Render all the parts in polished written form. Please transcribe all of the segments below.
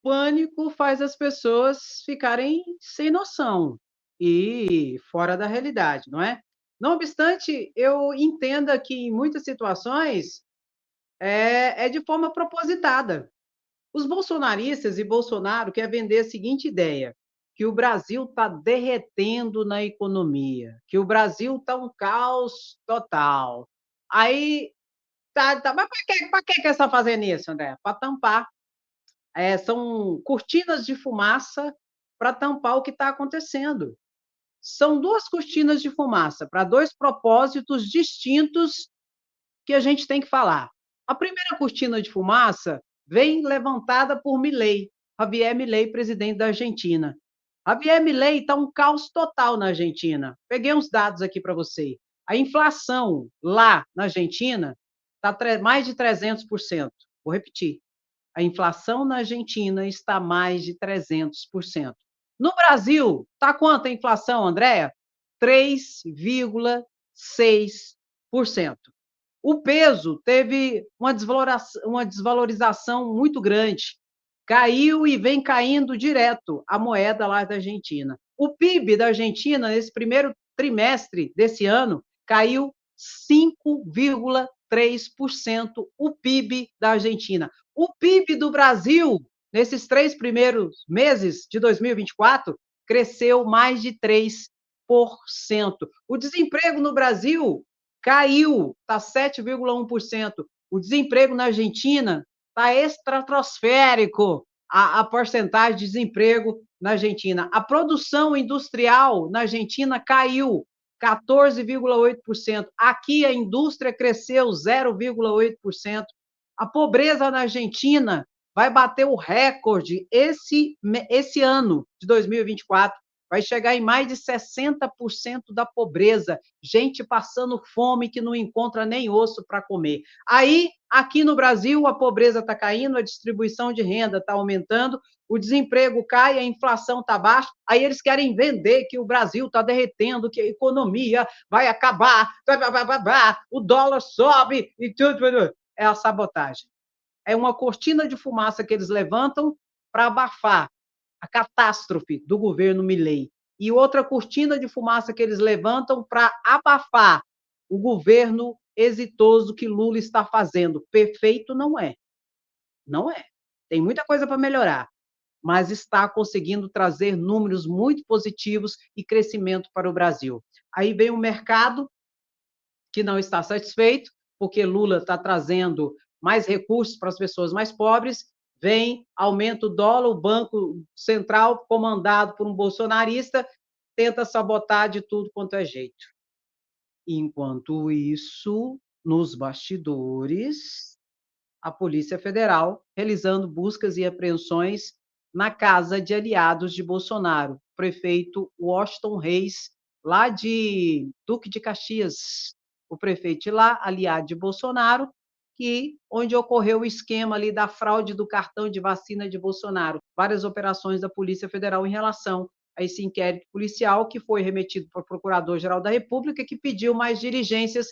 pânico faz as pessoas ficarem sem noção e fora da realidade, não é? Não obstante, eu entenda que em muitas situações é de forma propositada. Os bolsonaristas e Bolsonaro quer vender a seguinte ideia, que o Brasil está derretendo na economia, que o Brasil está um caos total. Aí, mas para que eles estão fazendo isso, André? Para tampar. São cortinas de fumaça para tampar o que está acontecendo. São duas cortinas de fumaça para dois propósitos distintos que a gente tem que falar. A primeira cortina de fumaça vem levantada por Milei, Javier Milei, presidente da Argentina. Javier Milei está um caos total na Argentina. Peguei uns dados aqui para você. A inflação lá na Argentina está mais de 300%. Vou repetir. A inflação na Argentina está mais de 300%. No Brasil, está quanto a inflação, Andréa? 3,6%. O peso teve uma desvalorização muito grande. Caiu e vem caindo direto a moeda lá da Argentina. O PIB da Argentina, nesse primeiro trimestre desse ano, caiu 5,3% o PIB da Argentina. O PIB do Brasil, nesses 3 primeiros meses de 2024, cresceu mais de 3%. O desemprego no Brasil caiu, está 7,1%. O desemprego na Argentina está estratosférico, a porcentagem de desemprego na Argentina. A produção industrial na Argentina caiu 14,8%. Aqui a indústria cresceu 0,8%. A pobreza na Argentina vai bater o recorde esse ano de 2024. Vai chegar em mais de 60% da pobreza, gente passando fome que não encontra nem osso para comer. Aí, aqui no Brasil, a pobreza está caindo, a distribuição de renda está aumentando, o desemprego cai, a inflação está baixa, aí eles querem vender que o Brasil está derretendo, que a economia vai acabar, o dólar sobe e tudo. É a sabotagem. É uma cortina de fumaça que eles levantam para abafar a catástrofe do governo Milei. E outra cortina de fumaça que eles levantam para abafar o governo exitoso que Lula está fazendo. Perfeito não é. Não é. Tem muita coisa para melhorar, mas está conseguindo trazer números muito positivos e crescimento para o Brasil. Aí vem o mercado, que não está satisfeito, porque Lula está trazendo mais recursos para as pessoas mais pobres, vem, aumenta o dólar, o Banco Central, comandado por um bolsonarista, tenta sabotar de tudo quanto é jeito. Enquanto isso, nos bastidores, a Polícia Federal realizando buscas e apreensões na casa de aliados de Bolsonaro, prefeito Washington Reis, lá de Duque de Caxias, o prefeito de lá, aliado de Bolsonaro, onde ocorreu o esquema ali da fraude do cartão de vacina de Bolsonaro. Várias operações da Polícia Federal em relação a esse inquérito policial que foi remetido para o Procurador-Geral da República, que pediu mais diligências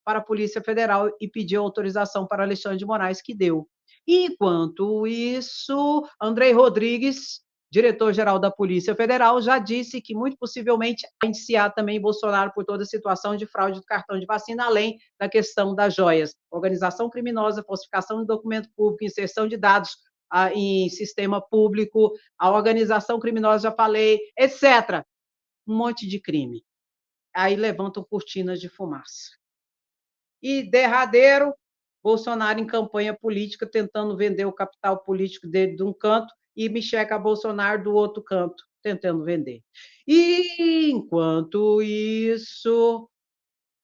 para a Polícia Federal e pediu autorização para Alexandre de Moraes, que deu. Enquanto isso, Andrei Rodrigues, diretor-geral da Polícia Federal, já disse que muito possivelmente vai indiciar também Bolsonaro por toda a situação de fraude do cartão de vacina, além da questão das joias. Organização criminosa, falsificação de documento público, inserção de dados em sistema público, a organização criminosa, já falei, etc. Um monte de crime. Aí levantam cortinas de fumaça. E derradeiro, Bolsonaro em campanha política, tentando vender o capital político dele de um canto, e Michel Bolsonaro do outro canto, tentando vender. E, enquanto isso,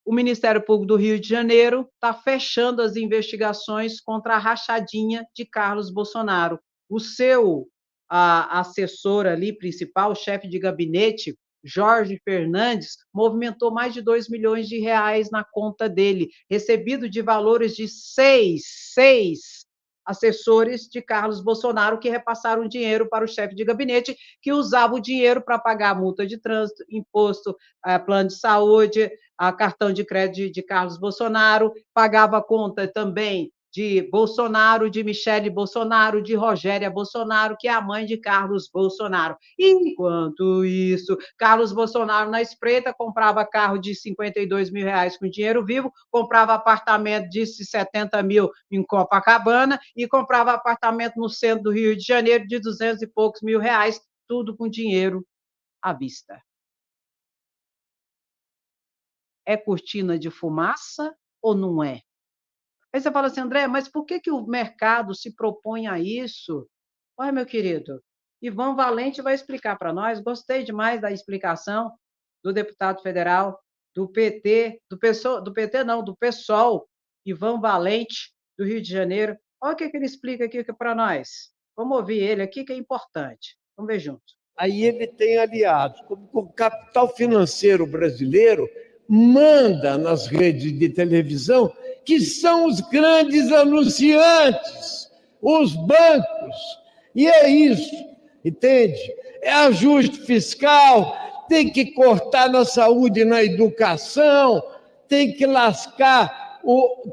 o Ministério Público do Rio de Janeiro está fechando as investigações contra a rachadinha de Carlos Bolsonaro. O seu assessor ali, principal, chefe de gabinete, Jorge Fernandes, movimentou mais de 2 milhões de reais na conta dele, recebido de valores de seis assessores de Carlos Bolsonaro que repassaram dinheiro para o chefe de gabinete, que usava o dinheiro para pagar multa de trânsito, imposto, plano de saúde, a cartão de crédito de Carlos Bolsonaro, pagava a conta também de Bolsonaro, de Michele Bolsonaro, de Rogéria Bolsonaro, que é a mãe de Carlos Bolsonaro. Enquanto isso, Carlos Bolsonaro, na espreita, comprava carro de 52 mil reais com dinheiro vivo, comprava apartamento de 70 mil em Copacabana e comprava apartamento no centro do Rio de Janeiro de 200 e poucos mil reais, tudo com dinheiro à vista. É cortina de fumaça ou não é? Aí você fala assim, André, mas por que, que o mercado se propõe a isso? Olha, meu querido, Ivan Valente vai explicar para nós. Gostei demais da explicação do deputado federal do PT, do PT não, do PSOL, Ivan Valente, do Rio de Janeiro. Olha o que ele explica aqui para nós. Vamos ouvir ele aqui, que é importante. Vamos ver junto. Aí ele tem aliados, como o capital financeiro brasileiro manda nas redes de televisão, que são os grandes anunciantes, os bancos. E é isso, entende? É ajuste fiscal, tem que cortar na saúde e na educação, tem que lascar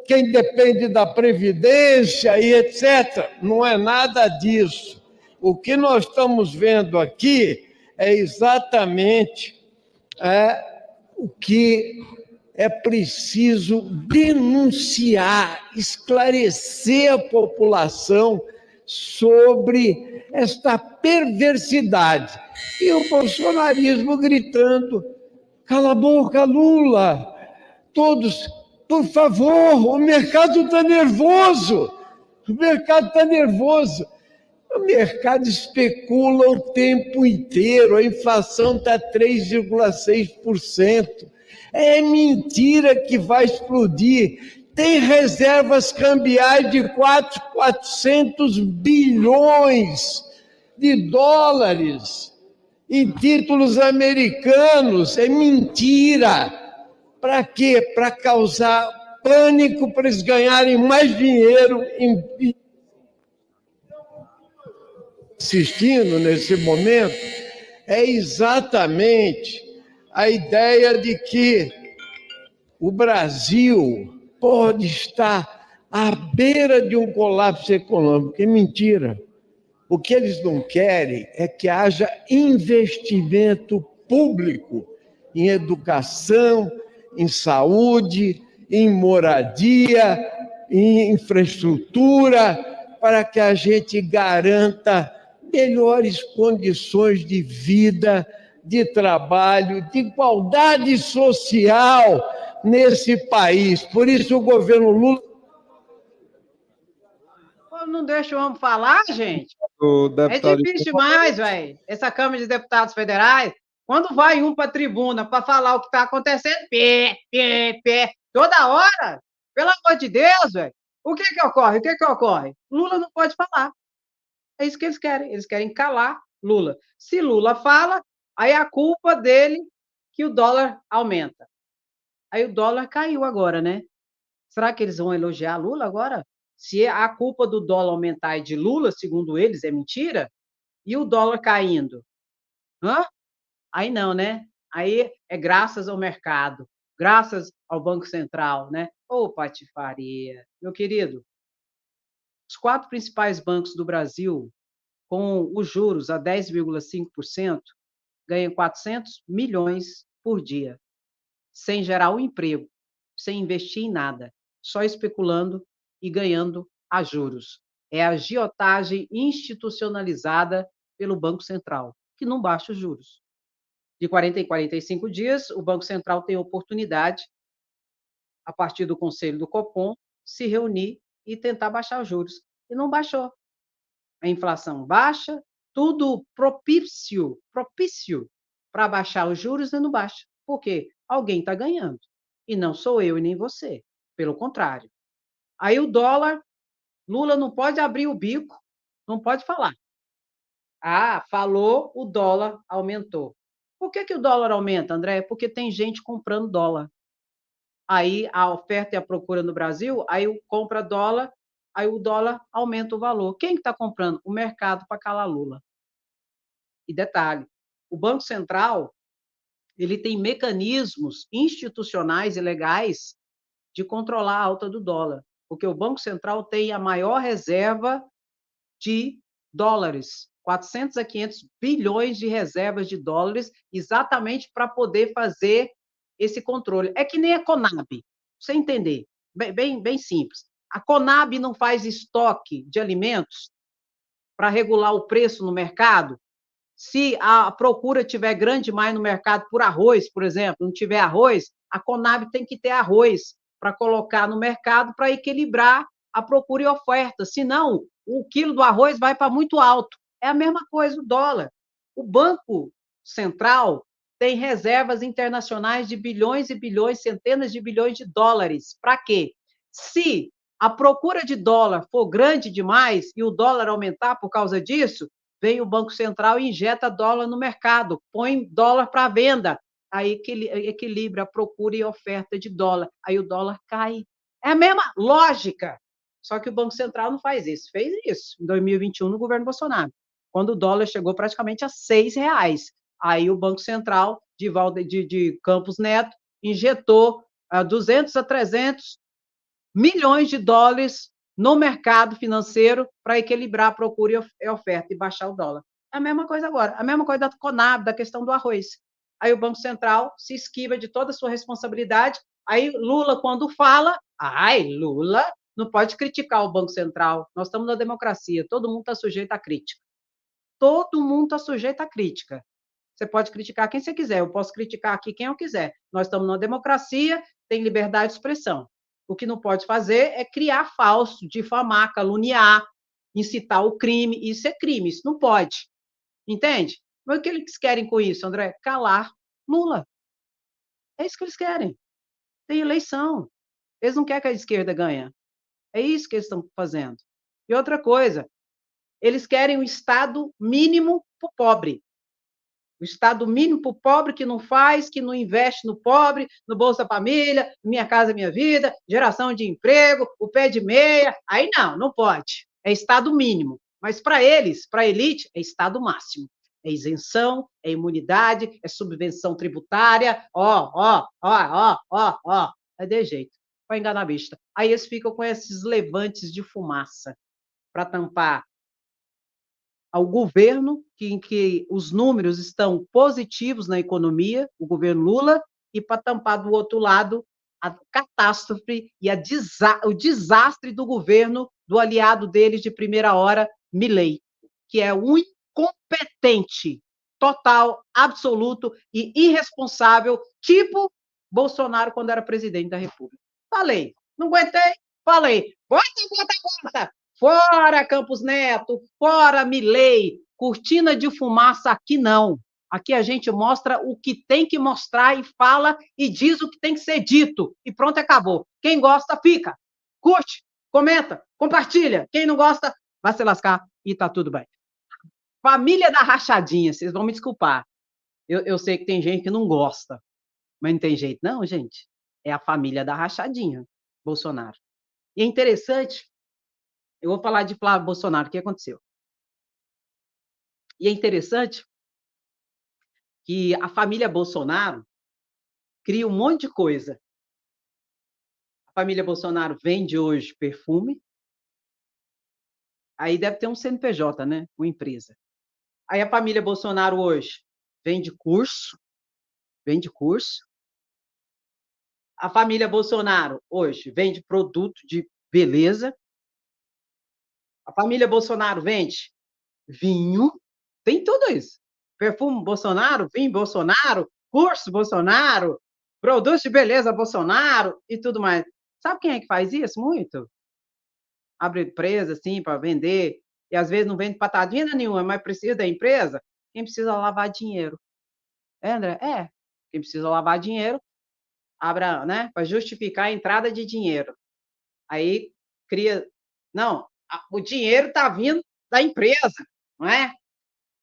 quem depende da Previdência e etc. Não é nada disso. O que nós estamos vendo aqui é exatamente o que é preciso denunciar, esclarecer a população sobre esta perversidade. E o bolsonarismo gritando, cala a boca, Lula! Todos, por favor, o mercado está nervoso! O mercado está nervoso! O mercado especula o tempo inteiro, a inflação está 3,6%. É mentira que vai explodir. Tem reservas cambiais de 400 bilhões de dólares em títulos americanos. É mentira. Para quê? Para causar pânico, para eles ganharem mais dinheiro assistindo nesse momento, é exatamente a ideia de que o Brasil pode estar à beira de um colapso econômico. É mentira. O que eles não querem é que haja investimento público em educação, em saúde, em moradia, em infraestrutura, para que a gente garanta melhores condições de vida, de trabalho, de igualdade social nesse país. Por isso o governo Lula... Não deixa o homem falar, gente? É difícil demais, velho. Essa Câmara de Deputados Federais, quando vai um para a tribuna para falar o que está acontecendo, pé, toda hora, pelo amor de Deus, velho. O que ocorre? O que ocorre? Lula não pode falar. É isso que eles querem. Eles querem calar Lula. Se Lula fala, aí é a culpa dele que o dólar aumenta. Aí o dólar caiu agora, né? Será que eles vão elogiar Lula agora? Se a culpa do dólar aumentar é de Lula, segundo eles, é mentira? E o dólar caindo? Hã? Aí não, né? Aí é graças ao mercado, graças ao Banco Central, né? Ô, patifaria. Meu querido, os 4 principais bancos do Brasil, com os juros a 10,5%, ganham 400 milhões por dia, sem gerar um emprego, sem investir em nada, só especulando e ganhando a juros. É a agiotagem institucionalizada pelo Banco Central, que não baixa os juros. De 40 em 45 dias, o Banco Central tem a oportunidade, a partir do Conselho do Copom, se reunir e tentar baixar os juros. E não baixou. A inflação baixa, tudo propício para baixar os juros e não baixa. Por quê? Alguém está ganhando. E não sou eu e nem você. Pelo contrário. Aí o dólar, Lula não pode abrir o bico, não pode falar. Ah, falou, o dólar aumentou. Por que o dólar aumenta, André? Porque tem gente comprando dólar. Aí a oferta e a procura no Brasil, aí compra dólar, aí o dólar aumenta o valor. Quem está comprando? O mercado para calar Lula. E detalhe, o Banco Central, ele tem mecanismos institucionais e legais de controlar a alta do dólar. porque o Banco Central tem a maior reserva de dólares, 400 a 500 bilhões de reservas de dólares, exatamente para poder fazer esse controle. É que nem a Conab, pra você entender, bem simples. A Conab não faz estoque de alimentos para regular o preço no mercado? Se a procura tiver grande demais no mercado por arroz, por exemplo, não tiver arroz, a Conab tem que ter arroz para colocar no mercado para equilibrar a procura e oferta. Senão, o quilo do arroz vai para muito alto. É a mesma coisa o dólar. O Banco Central tem reservas internacionais de bilhões e bilhões, centenas de bilhões de dólares. Para quê? Se a procura de dólar for grande demais e o dólar aumentar por causa disso, vem o Banco Central e injeta dólar no mercado, põe dólar para venda, aí equilibra a procura e a oferta de dólar, aí o dólar cai. É a mesma lógica, só que o Banco Central não faz isso. Fez isso em 2021 no governo Bolsonaro, quando o dólar chegou praticamente a R$ 6. Aí o Banco Central, de Campos Neto, injetou 200 a 300 milhões de dólares no mercado financeiro para equilibrar a procura e a oferta e baixar o dólar. É a mesma coisa agora, a mesma coisa da Conab, da questão do arroz. Aí o Banco Central se esquiva de toda a sua responsabilidade. Aí Lula, quando fala, Lula não pode criticar o Banco Central. Nós estamos na democracia, todo mundo está sujeito à crítica. Todo mundo está sujeito à crítica. Você pode criticar quem você quiser, eu posso criticar aqui quem eu quiser. Nós estamos numa democracia, tem liberdade de expressão. O que não pode fazer é criar falso, difamar, caluniar, incitar o crime. Isso é crime, isso não pode. Entende? Mas o que eles querem com isso, André? Calar Lula. É isso que eles querem. Tem eleição. Eles não querem que a esquerda ganhe. É isso que eles estão fazendo. E outra coisa, eles querem um Estado mínimo para o pobre. O Estado mínimo para o pobre que não faz, que não investe no pobre, no Bolsa Família, Minha Casa Minha Vida, geração de emprego, o pé de meia. Aí não pode. É Estado mínimo. Mas para eles, para a elite, é Estado máximo. É isenção, é imunidade, é subvenção tributária. É de jeito. Para enganar a vista. Aí eles ficam com esses levantes de fumaça para tampar ao governo, em que os números estão positivos na economia, o governo Lula, e para tampar do outro lado a catástrofe e o desastre do governo do aliado deles de primeira hora, Milei, que é um incompetente total, absoluto e irresponsável, tipo Bolsonaro quando era presidente da República. Falei, não aguentei, falei, bota, fora Campos Neto, fora Milei, cortina de fumaça aqui não. Aqui a gente mostra o que tem que mostrar e fala e diz o que tem que ser dito. E pronto, acabou. Quem gosta, fica. Curte, comenta, compartilha. Quem não gosta, vai se lascar e tá tudo bem. Família da rachadinha, vocês vão me desculpar. Eu sei que tem gente que não gosta, mas não tem jeito não, gente. É a família da rachadinha, Bolsonaro. E é interessante, eu vou falar de Flávio Bolsonaro, o que aconteceu? E é interessante que a família Bolsonaro cria um monte de coisa. A família Bolsonaro vende hoje perfume, aí deve ter um CNPJ, né? Uma empresa. Aí a família Bolsonaro hoje vende curso. A família Bolsonaro hoje vende produto de beleza. A família Bolsonaro vende vinho, tem tudo isso. Perfume Bolsonaro, vinho Bolsonaro, curso Bolsonaro, produtos de beleza Bolsonaro e tudo mais. Sabe quem é que faz isso muito? Abre empresa assim para vender e às vezes não vende patadinha nenhuma, mas precisa da empresa. Quem precisa lavar dinheiro? É, André? É. Quem precisa lavar dinheiro, abra, né, para justificar a entrada de dinheiro. Aí cria, não, o dinheiro está vindo da empresa, não é?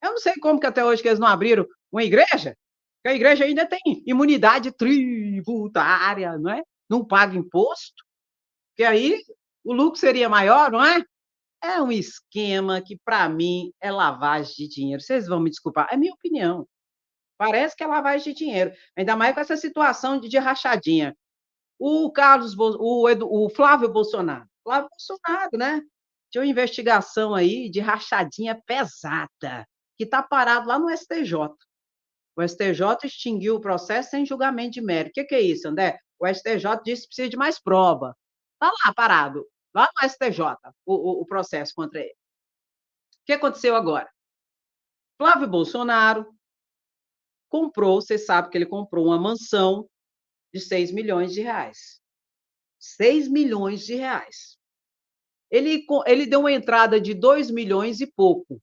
Eu não sei como que até hoje que eles não abriram uma igreja, porque a igreja ainda tem imunidade tributária, não é? Não paga imposto, que aí o lucro seria maior, não é? É um esquema que, para mim, é lavagem de dinheiro. Vocês vão me desculpar, é minha opinião. Parece que é lavagem de dinheiro, ainda mais com essa situação de rachadinha. O Flávio Bolsonaro, Flávio Bolsonaro, né? Tinha uma investigação aí de rachadinha pesada, que está parado lá no STJ. O STJ extinguiu o processo sem julgamento de mérito. O que é isso, André? O STJ disse que precisa de mais prova. Está lá parado, lá no STJ, o processo contra ele. O que aconteceu agora? Flávio Bolsonaro comprou, você sabe que ele comprou uma mansão de 6 milhões de reais. 6 milhões de reais. Ele deu uma entrada de 2 milhões e pouco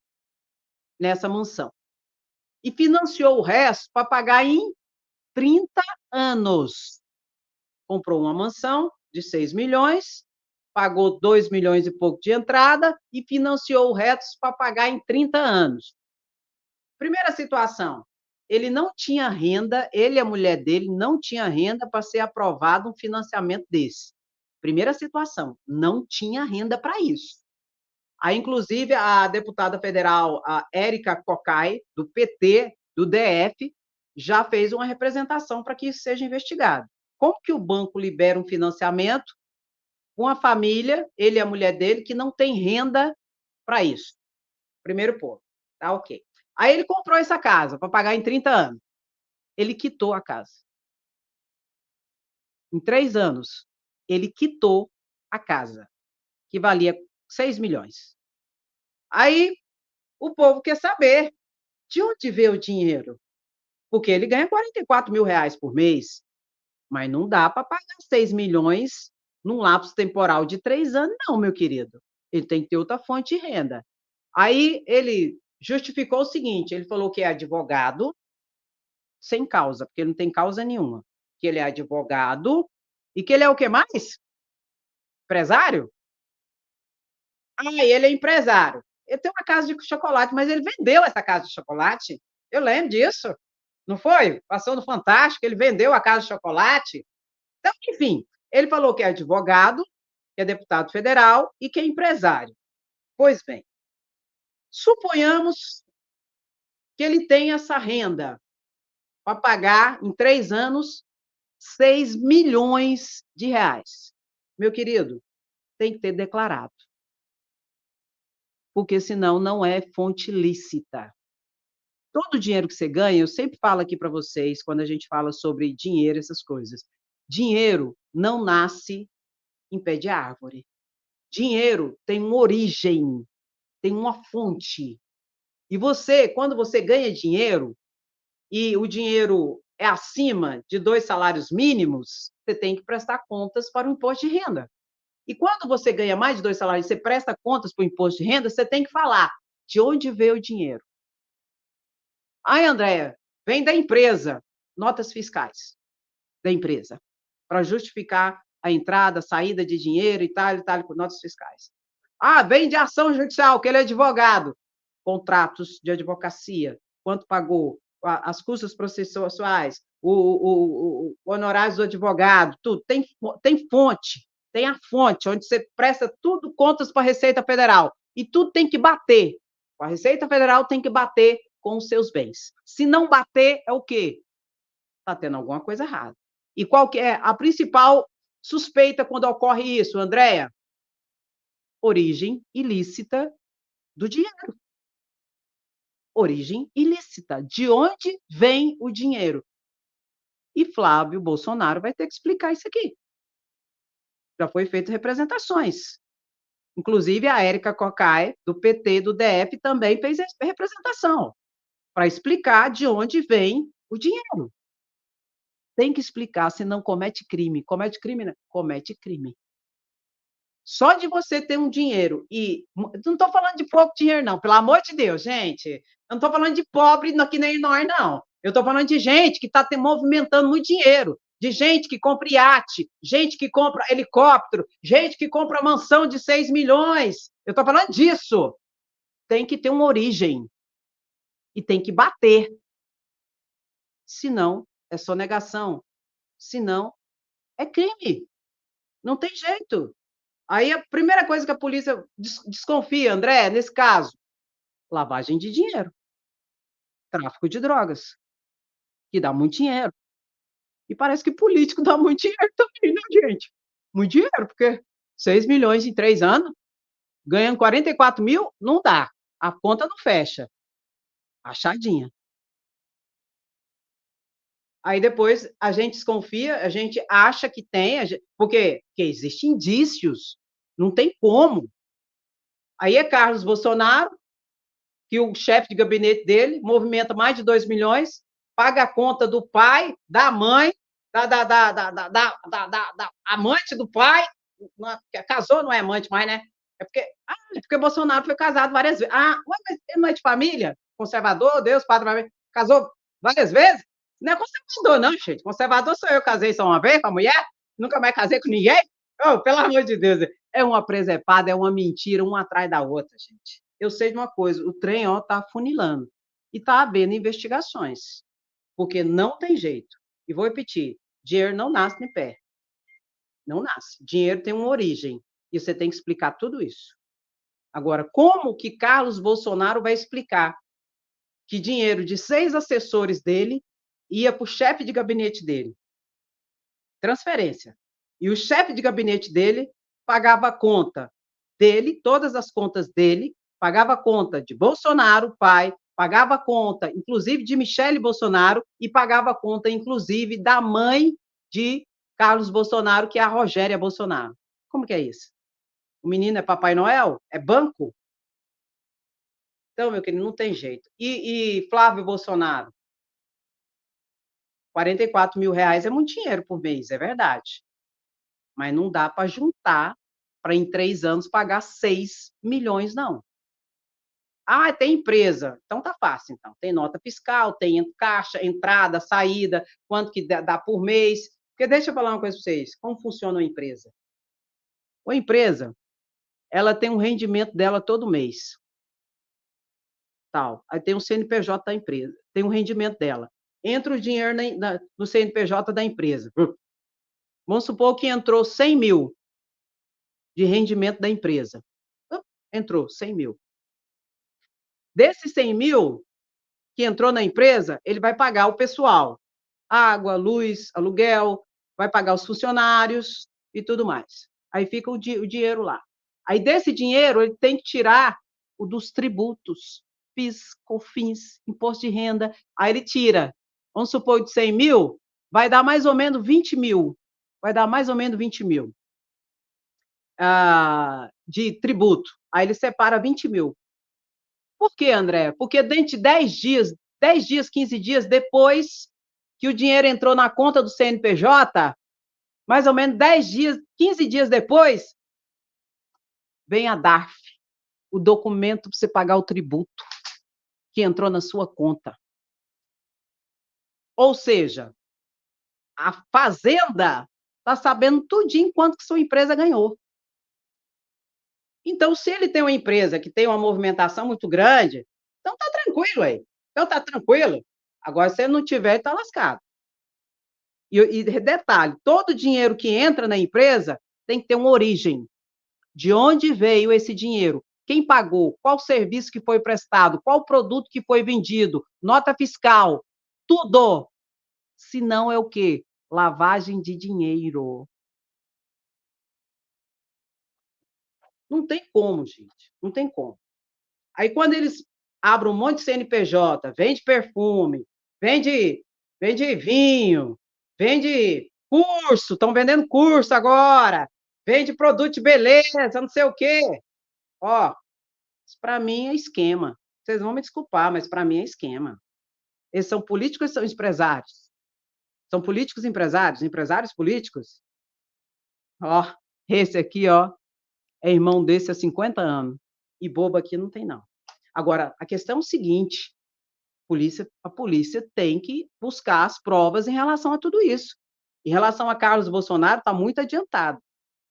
nessa mansão. E financiou o resto para pagar em 30 anos. Comprou uma mansão de 6 milhões, pagou 2 milhões e pouco de entrada e financiou o resto para pagar em 30 anos. Primeira situação, ele não tinha renda, ele e a mulher dele não tinha renda para ser aprovado um financiamento desse. Primeira situação, não tinha renda para isso. Aí, inclusive, a deputada federal, a Érica Cocai, do PT, do DF, já fez uma representação para que isso seja investigado. Como que o banco libera um financiamento com a família, ele e a mulher dele, que não tem renda para isso? Primeiro ponto. Tá ok. Aí ele comprou essa casa para pagar em 30 anos. Ele quitou a casa. Em 3 anos, ele quitou a casa, que valia 6 milhões. Aí o povo quer saber de onde veio o dinheiro. Porque ele ganha 44 mil reais por mês, mas não dá para pagar 6 milhões num lapso temporal de 3 anos, não, meu querido. Ele tem que ter outra fonte de renda. Aí ele justificou o seguinte: ele falou que é advogado sem causa, porque ele não tem causa nenhuma. Que ele é advogado e que ele é o que mais? Empresário? Ah, ele é empresário. Ele tem uma casa de chocolate, mas ele vendeu essa casa de chocolate. Eu lembro disso. Não foi? Passou no Fantástico, ele vendeu a casa de chocolate. Então, enfim, ele falou que é advogado, que é deputado federal e que é empresário. Pois bem, suponhamos que ele tenha essa renda para pagar, em 3 anos, 6 milhões de reais. Meu querido, tem que ter declarado, porque senão não é fonte lícita. Todo o dinheiro que você ganha, eu sempre falo aqui para vocês, quando a gente fala sobre dinheiro, essas coisas. Dinheiro não nasce em pé de árvore. Dinheiro tem uma origem, tem uma fonte. E você, quando você ganha dinheiro, e o dinheiro é acima de 2 salários mínimos, você tem que prestar contas para o imposto de renda. E quando você ganha mais de 2 salários, você presta contas para o imposto de renda, você tem que falar de onde veio o dinheiro. Ai, Andréia, vem da empresa, notas fiscais da empresa, para justificar a entrada, a saída de dinheiro e tal, com notas fiscais. Ah, vem de ação judicial, que ele é advogado. Contratos de advocacia, quanto pagou, as custas processuais, o honorários do advogado, tudo. Tem fonte, tem a fonte, onde você presta tudo contas para a Receita Federal. E tudo tem que bater. A Receita Federal tem que bater com os seus bens. Se não bater, é o quê? Está tendo alguma coisa errada. E qual que é a principal suspeita quando ocorre isso, Andréia? Origem ilícita do dinheiro. Origem ilícita. De onde vem o dinheiro? E Flávio Bolsonaro vai ter que explicar isso aqui. Já foi feito representações. Inclusive, a Érica Cocai, do PT, do DF, também fez representação para explicar de onde vem o dinheiro. Tem que explicar, senão comete crime. Comete crime, né? Comete crime. Só de você ter um dinheiro e... Não estou falando de pouco dinheiro, não. Pelo amor de Deus, gente. Eu não estou falando de pobre que nem nós, não. Eu estou falando de gente que está movimentando muito dinheiro. De gente que compra iate, gente que compra helicóptero, gente que compra mansão de 6 milhões. Eu estou falando disso. Tem que ter uma origem. E tem que bater. Senão, é sonegação. Senão, é crime. Não tem jeito. Aí a primeira coisa que a polícia desconfia, André, nesse caso, lavagem de dinheiro, tráfico de drogas, que dá muito dinheiro. E parece que político dá muito dinheiro também, né, gente? Muito dinheiro, porque 6 milhões em 3 anos, ganhando 44 mil, não dá. A conta não fecha. Achadinha. Aí depois a gente desconfia, a gente acha que tem, porque existem indícios, não tem como. Aí é Carlos Bolsonaro, que o chefe de gabinete dele movimenta mais de 2 milhões, paga a conta do pai, da mãe, da amante do pai, casou, não é amante mais, né? É porque Bolsonaro foi casado várias vezes. Mas ele não é de família? Conservador, Deus, Padre, família. Casou várias vezes? Não é conservador, não, gente. Conservador sou eu, casei só uma vez com a mulher, nunca mais casei com ninguém. Oh, pelo amor de Deus. É uma presepada, é uma mentira, uma atrás da outra, gente. Eu sei de uma coisa, o trem está funilando e está havendo investigações, porque não tem jeito. E vou repetir, dinheiro não nasce em pé. Não nasce. Dinheiro tem uma origem e você tem que explicar tudo isso. Agora, como que Carlos Bolsonaro vai explicar que dinheiro de 6 assessores dele ia para o chefe de gabinete dele? Transferência. E o chefe de gabinete dele pagava a conta dele, todas as contas dele, pagava a conta de Bolsonaro, pai, pagava a conta, inclusive, de Michele Bolsonaro, e pagava a conta, inclusive, da mãe de Carlos Bolsonaro, que é a Rogéria Bolsonaro. Como que é isso? O menino é Papai Noel? É banco? Então, meu querido, não tem jeito. E Flávio Bolsonaro? 44 mil reais é muito dinheiro por mês, é verdade. Mas não dá para juntar para em 3 anos pagar 6 milhões, não. Tem empresa. Então tá fácil, então. Tem nota fiscal, tem caixa, entrada, saída, quanto que dá por mês. Porque deixa eu falar uma coisa para vocês. Como funciona uma empresa? Uma empresa, ela tem um rendimento dela todo mês. Tal. Aí tem um CNPJ da empresa, tem um rendimento dela. Entra o dinheiro no CNPJ da empresa. Vamos supor que entrou 100 mil de rendimento da empresa. Entrou 100 mil. Desses 100 mil que entrou na empresa, ele vai pagar o pessoal. Água, luz, aluguel, vai pagar os funcionários e tudo mais. Aí fica o dinheiro lá. Aí desse dinheiro, ele tem que tirar o dos tributos, PIS, COFINS, imposto de renda. Aí ele tira, vamos supor, de 100 mil, vai dar mais ou menos 20 mil. Vai dar mais ou menos 20 mil de tributo. Aí ele separa 20 mil. Por quê, André? Porque dentro de 10 dias, 15 dias depois que o dinheiro entrou na conta do CNPJ, mais ou menos 10 dias, 15 dias depois, vem a DARF, o documento para você pagar o tributo que entrou na sua conta. Ou seja, a Fazenda está sabendo tudinho quanto que sua empresa ganhou. Então, se ele tem uma empresa que tem uma movimentação muito grande, então tá tranquilo aí. Então tá tranquilo. Agora, se ele não tiver, ele tá lascado. E detalhe, todo dinheiro que entra na empresa tem que ter uma origem. De onde veio esse dinheiro? Quem pagou? Qual serviço que foi prestado? Qual produto que foi vendido? Nota fiscal, tudo. Se não é o quê? Lavagem de dinheiro. Não tem como, gente. Não tem como. Aí, quando eles abrem um monte de CNPJ, vende perfume, vende vinho, vende curso, estão vendendo curso agora, vende produto de beleza, não sei o quê. Ó, isso para mim é esquema. Vocês vão me desculpar, mas para mim é esquema. Eles são políticos ou são empresários? São políticos empresários? Empresários políticos? Ó, esse aqui, ó, é irmão desse há 50 anos. E bobo aqui não tem, não. Agora, a questão é o seguinte: a polícia tem que buscar as provas em relação a tudo isso. Em relação a Carlos Bolsonaro, está muito adiantado.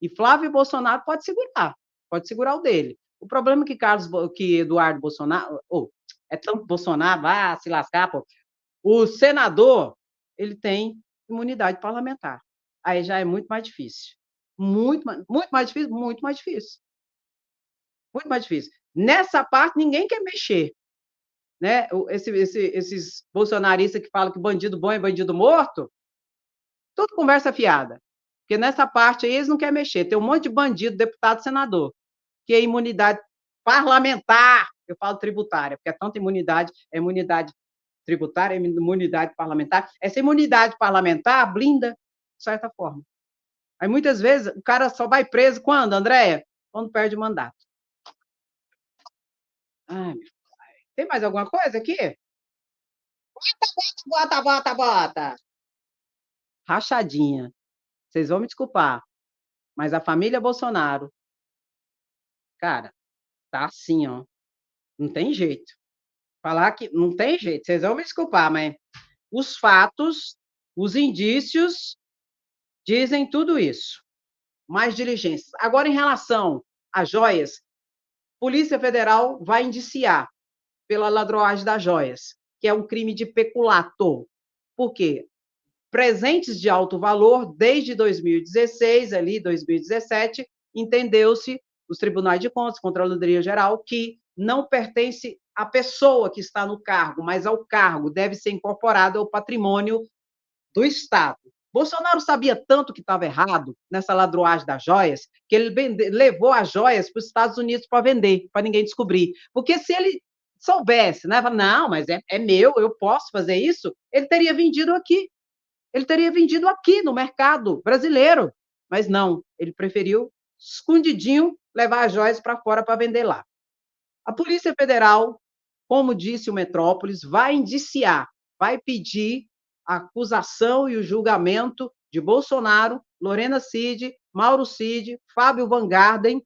E Flávio Bolsonaro pode segurar o dele. O problema é que Eduardo Bolsonaro, é tanto Bolsonaro, se lascar, pô. O senador, ele tem imunidade parlamentar. Aí já é muito mais difícil. Muito mais difícil, muito mais difícil. Muito mais difícil. Nessa parte, ninguém quer mexer. Né? Esses bolsonaristas que falam que bandido bom é bandido morto, tudo conversa fiada. Porque nessa parte aí eles não querem mexer. Tem um monte de bandido, deputado, senador, que é imunidade parlamentar, eu falo tributária, porque é tanta imunidade, é imunidade tributária, é imunidade parlamentar. Essa imunidade parlamentar blinda, de certa forma. Aí, muitas vezes, o cara só vai preso quando, Andréia? Quando perde o mandato. Ai, meu pai. Tem mais alguma coisa aqui? Bota, bota, bota, bota. Rachadinha. Vocês vão me desculpar, mas a família Bolsonaro, cara, tá assim, ó. Não tem jeito. Falar que não tem jeito. Vocês vão me desculpar, mas os fatos, os indícios dizem tudo isso. Mais diligências. Agora, em relação às joias, Polícia Federal vai indiciar pela ladroagem das joias, que é um crime de peculato. Por quê? Presentes de alto valor, desde 2016, ali, 2017, entendeu-se, os tribunais de contas, Controladoria Geral, que não pertence à pessoa que está no cargo, mas ao cargo, deve ser incorporado ao patrimônio do Estado. Bolsonaro sabia tanto que estava errado nessa ladroagem das joias, que ele levou as joias para os Estados Unidos para vender, para ninguém descobrir. Porque se ele soubesse, né, não, mas é meu, eu posso fazer isso, ele teria vendido aqui. Ele teria vendido aqui no mercado brasileiro. Mas não, ele preferiu, escondidinho, levar as joias para fora para vender lá. A Polícia Federal, como disse o Metrópolis, vai indiciar, vai pedir a acusação e o julgamento de Bolsonaro, Lorena Cid, Mauro Cid, Fábio Van Garden,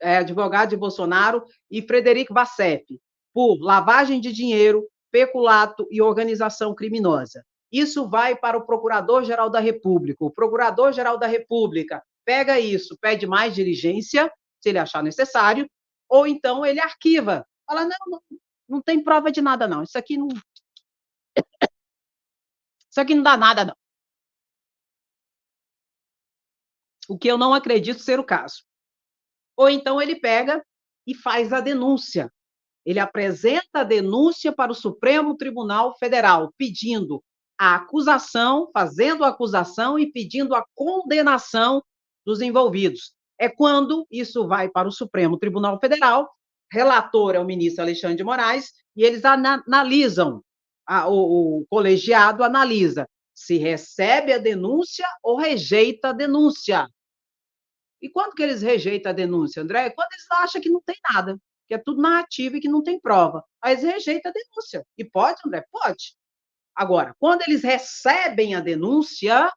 advogado de Bolsonaro, e Frederico Vassef, por lavagem de dinheiro, peculato e organização criminosa. Isso vai para o Procurador-Geral da República. O Procurador-Geral da República pega isso, pede mais diligência, se ele achar necessário, ou então ele arquiva. Fala, não tem prova de nada, não. Isso aqui não dá nada, não. O que eu não acredito ser o caso. Ou então ele pega e faz a denúncia. Ele apresenta a denúncia para o Supremo Tribunal Federal, pedindo a acusação, fazendo a acusação e pedindo a condenação dos envolvidos. É quando isso vai para o Supremo Tribunal Federal, relator é o ministro Alexandre de Moraes, e eles analisam, o colegiado analisa se recebe a denúncia ou rejeita a denúncia. E quando que eles rejeitam a denúncia, André? Quando eles acham que não tem nada, que é tudo narrativa e que não tem prova. Aí eles rejeitam a denúncia. E pode, André? Pode. Agora, quando eles recebem a denúncia,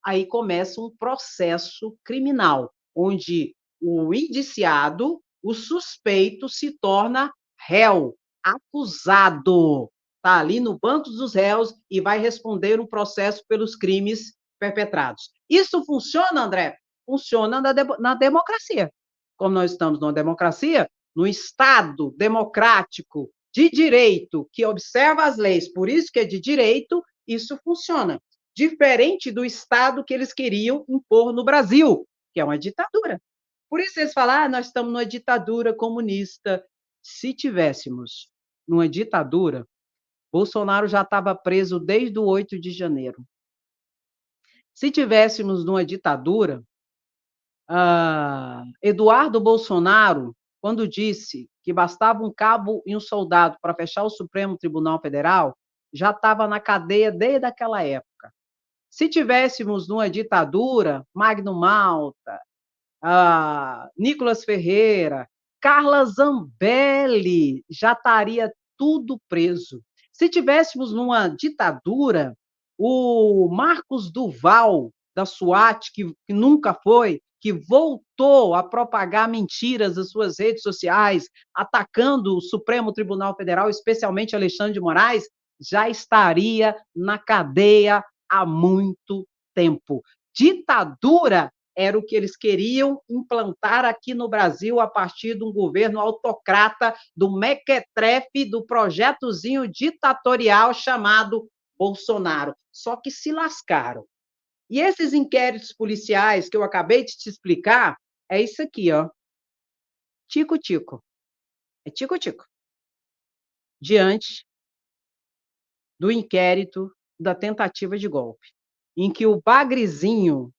aí começa um processo criminal, onde o indiciado, o suspeito, se torna réu, acusado. Está ali no banco dos réus e vai responder um processo pelos crimes perpetrados. Isso funciona, André? Funciona na democracia. Como nós estamos numa democracia, no Estado democrático de direito, que observa as leis, por isso que é de direito, isso funciona. Diferente do Estado que eles queriam impor no Brasil, que é uma ditadura. Por isso eles falam, nós estamos numa ditadura comunista. Se tivéssemos numa ditadura, Bolsonaro já estava preso desde o 8 de janeiro. Se tivéssemos numa ditadura, Eduardo Bolsonaro, quando disse que bastava um cabo e um soldado para fechar o Supremo Tribunal Federal, já estava na cadeia desde aquela época. Se tivéssemos numa ditadura, Magno Malta, Nicolas Ferreira, Carla Zambelli, já estaria tudo preso. Se tivéssemos numa ditadura, o Marcos Duval, da SWAT, que nunca foi, que voltou a propagar mentiras nas suas redes sociais, atacando o Supremo Tribunal Federal, especialmente Alexandre de Moraes, já estaria na cadeia há muito tempo. Ditadura era o que eles queriam implantar aqui no Brasil a partir de um governo autocrata, do mequetrefe, do projetozinho ditatorial chamado Bolsonaro. Só que se lascaram. E esses inquéritos policiais que eu acabei de te explicar, é isso aqui, ó. Tico-tico. É tico-tico. Diante do inquérito da tentativa de golpe, em que o Bagrizinho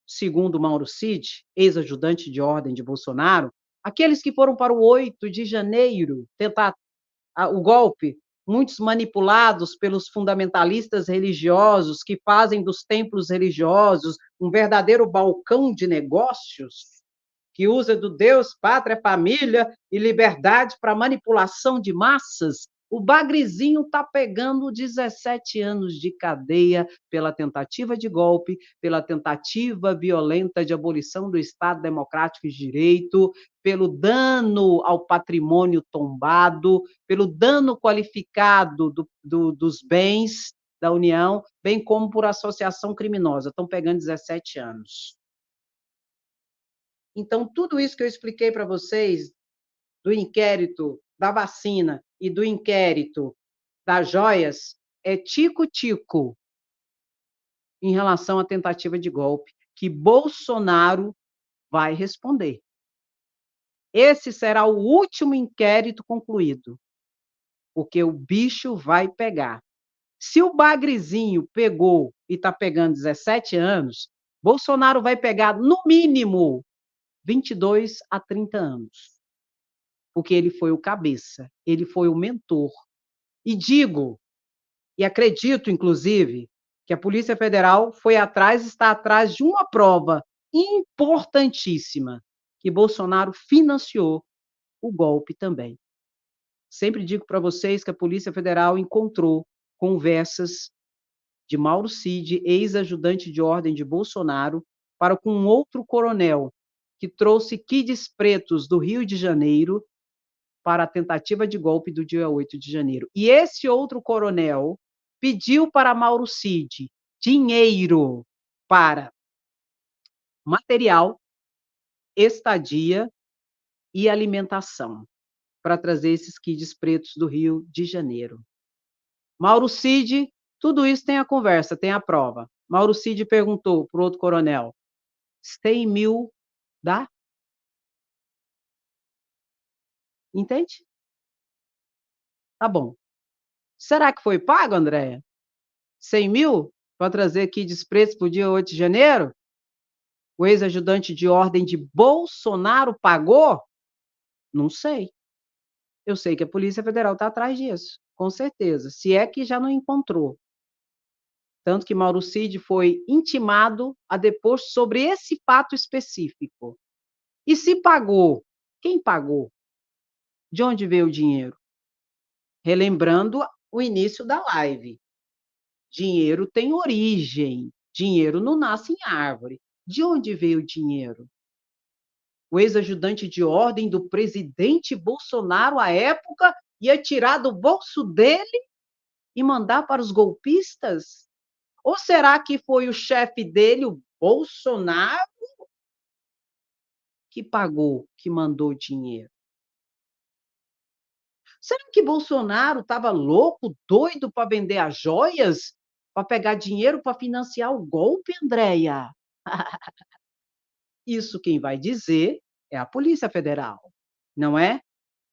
segundo Mauro Cid, ex-ajudante de ordem de Bolsonaro, aqueles que foram para o 8 de janeiro tentar o golpe, muitos manipulados pelos fundamentalistas religiosos que fazem dos templos religiosos um verdadeiro balcão de negócios, que usa do Deus, pátria, família e liberdade para manipulação de massas, o Bagrizinho está pegando 17 anos de cadeia pela tentativa de golpe, pela tentativa violenta de abolição do Estado Democrático de Direito, pelo dano ao patrimônio tombado, pelo dano qualificado dos bens da União, bem como por associação criminosa. Estão pegando 17 anos. Então, tudo isso que eu expliquei para vocês, do inquérito da vacina e do inquérito das joias, é tico-tico em relação à tentativa de golpe, que Bolsonaro vai responder. Esse será o último inquérito concluído, porque o bicho vai pegar. Se o Bagrizinho pegou e está pegando 17 anos, Bolsonaro vai pegar, no mínimo, 22 a 30 anos. Porque ele foi o cabeça, ele foi o mentor. E digo, e acredito, inclusive, que a Polícia Federal está atrás de uma prova importantíssima, que Bolsonaro financiou o golpe também. Sempre digo para vocês que a Polícia Federal encontrou conversas de Mauro Cid, ex-ajudante de ordem de Bolsonaro, para com um outro coronel que trouxe kids pretos do Rio de Janeiro para a tentativa de golpe do dia 8 de janeiro. E esse outro coronel pediu para Mauro Cid dinheiro para material, estadia e alimentação, para trazer esses kids pretos do Rio de Janeiro. Mauro Cid, tudo isso tem a conversa, tem a prova. Mauro Cid perguntou para o outro coronel, 100 mil dá? Entende? Tá bom. Será que foi pago, Andréia? 100 mil para trazer kids pretos para o dia 8 de janeiro? O ex-ajudante de ordem de Bolsonaro pagou? Não sei. Eu sei que a Polícia Federal está atrás disso, com certeza, se é que já não encontrou. Tanto que Mauro Cid foi intimado a depor sobre esse fato específico. E se pagou? Quem pagou? De onde veio o dinheiro? Relembrando o início da live. Dinheiro tem origem. Dinheiro não nasce em árvore. De onde veio o dinheiro? O ex-ajudante de ordem do presidente Bolsonaro, à época, ia tirar do bolso dele e mandar para os golpistas? Ou será que foi o chefe dele, o Bolsonaro, que pagou, que mandou dinheiro? Será que Bolsonaro estava louco, doido para vender as joias? Para pegar dinheiro para financiar o golpe, Andréia? Isso quem vai dizer é a Polícia Federal, não é?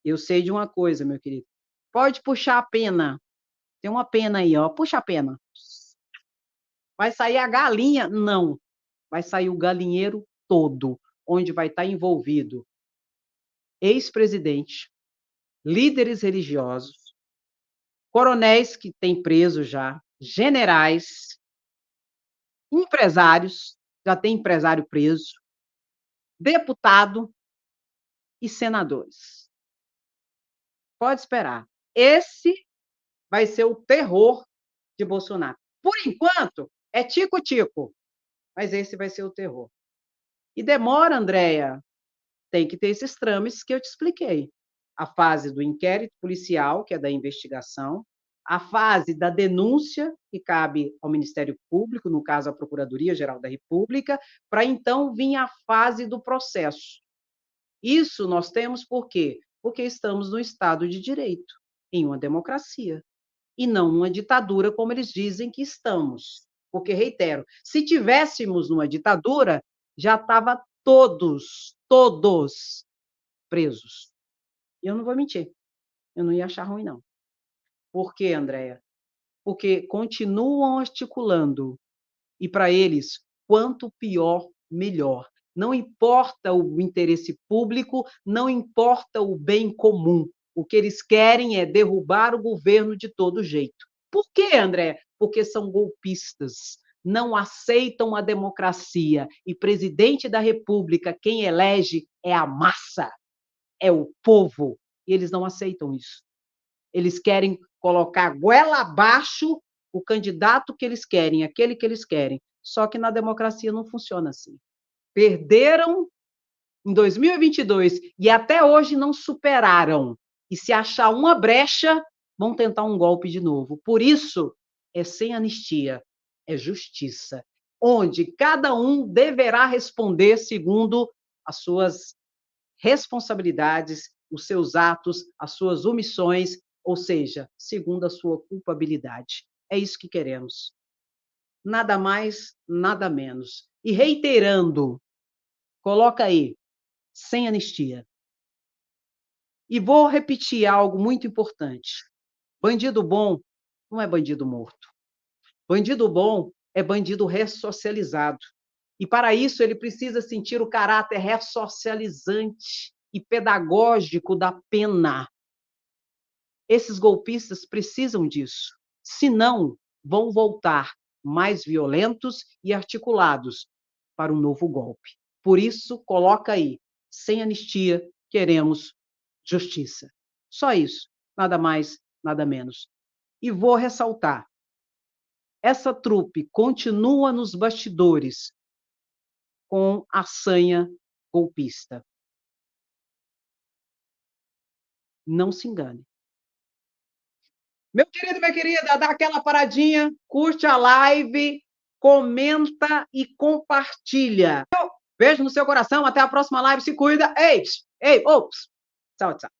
Eu sei de uma coisa, meu querido. Pode puxar a pena. Tem uma pena aí, ó. Puxa a pena. Vai sair a galinha? Não. Vai sair o galinheiro todo, onde vai estar envolvido ex-presidente, líderes religiosos, coronéis que tem preso já, generais, empresários, já tem empresário preso, deputado e senadores. Pode esperar. Esse vai ser o terror de Bolsonaro. Por enquanto, é tico-tico, mas esse vai ser o terror. E demora, Andréia, tem que ter esses trâmites que eu te expliquei. A fase do inquérito policial, que é da investigação, a fase da denúncia, que cabe ao Ministério Público, no caso, à Procuradoria-Geral da República, para então vir a fase do processo. Isso nós temos por quê? Porque estamos no Estado de Direito, em uma democracia, e não numa ditadura, como eles dizem que estamos. Porque, reitero, se tivéssemos numa ditadura, já estava todos presos. E eu não vou mentir, eu não ia achar ruim, não. Por quê, Andréia? Porque continuam articulando, e para eles, quanto pior, melhor. Não importa o interesse público, não importa o bem comum. O que eles querem é derrubar o governo de todo jeito. Por quê, André? Porque são golpistas, não aceitam a democracia. E presidente da República, quem elege é a massa, é o povo. E eles não aceitam isso. Eles querem colocar goela abaixo o candidato que eles querem, aquele que eles querem. Só que na democracia não funciona assim. Perderam em 2022 e até hoje não superaram. E se achar uma brecha, vão tentar um golpe de novo. Por isso, é sem anistia, é justiça, onde cada um deverá responder segundo as suas responsabilidades, os seus atos, as suas omissões, ou seja, segundo a sua culpabilidade. É isso que queremos. Nada mais, nada menos. E reiterando, coloca aí, sem anistia. E vou repetir algo muito importante. Bandido bom não é bandido morto. Bandido bom é bandido ressocializado. E para isso ele precisa sentir o caráter ressocializante e pedagógico da pena. Esses golpistas precisam disso. Senão, vão voltar mais violentos e articulados para um novo golpe. Por isso, coloca aí, sem anistia, queremos justiça. Só isso, nada mais, nada menos. E vou ressaltar, essa trupe continua nos bastidores com a sanha golpista. Não se engane. Meu querido, minha querida, dá aquela paradinha, curte a live, comenta e compartilha. Beijo no seu coração, até a próxima live, se cuida. Ei, ops. Tchau, tchau.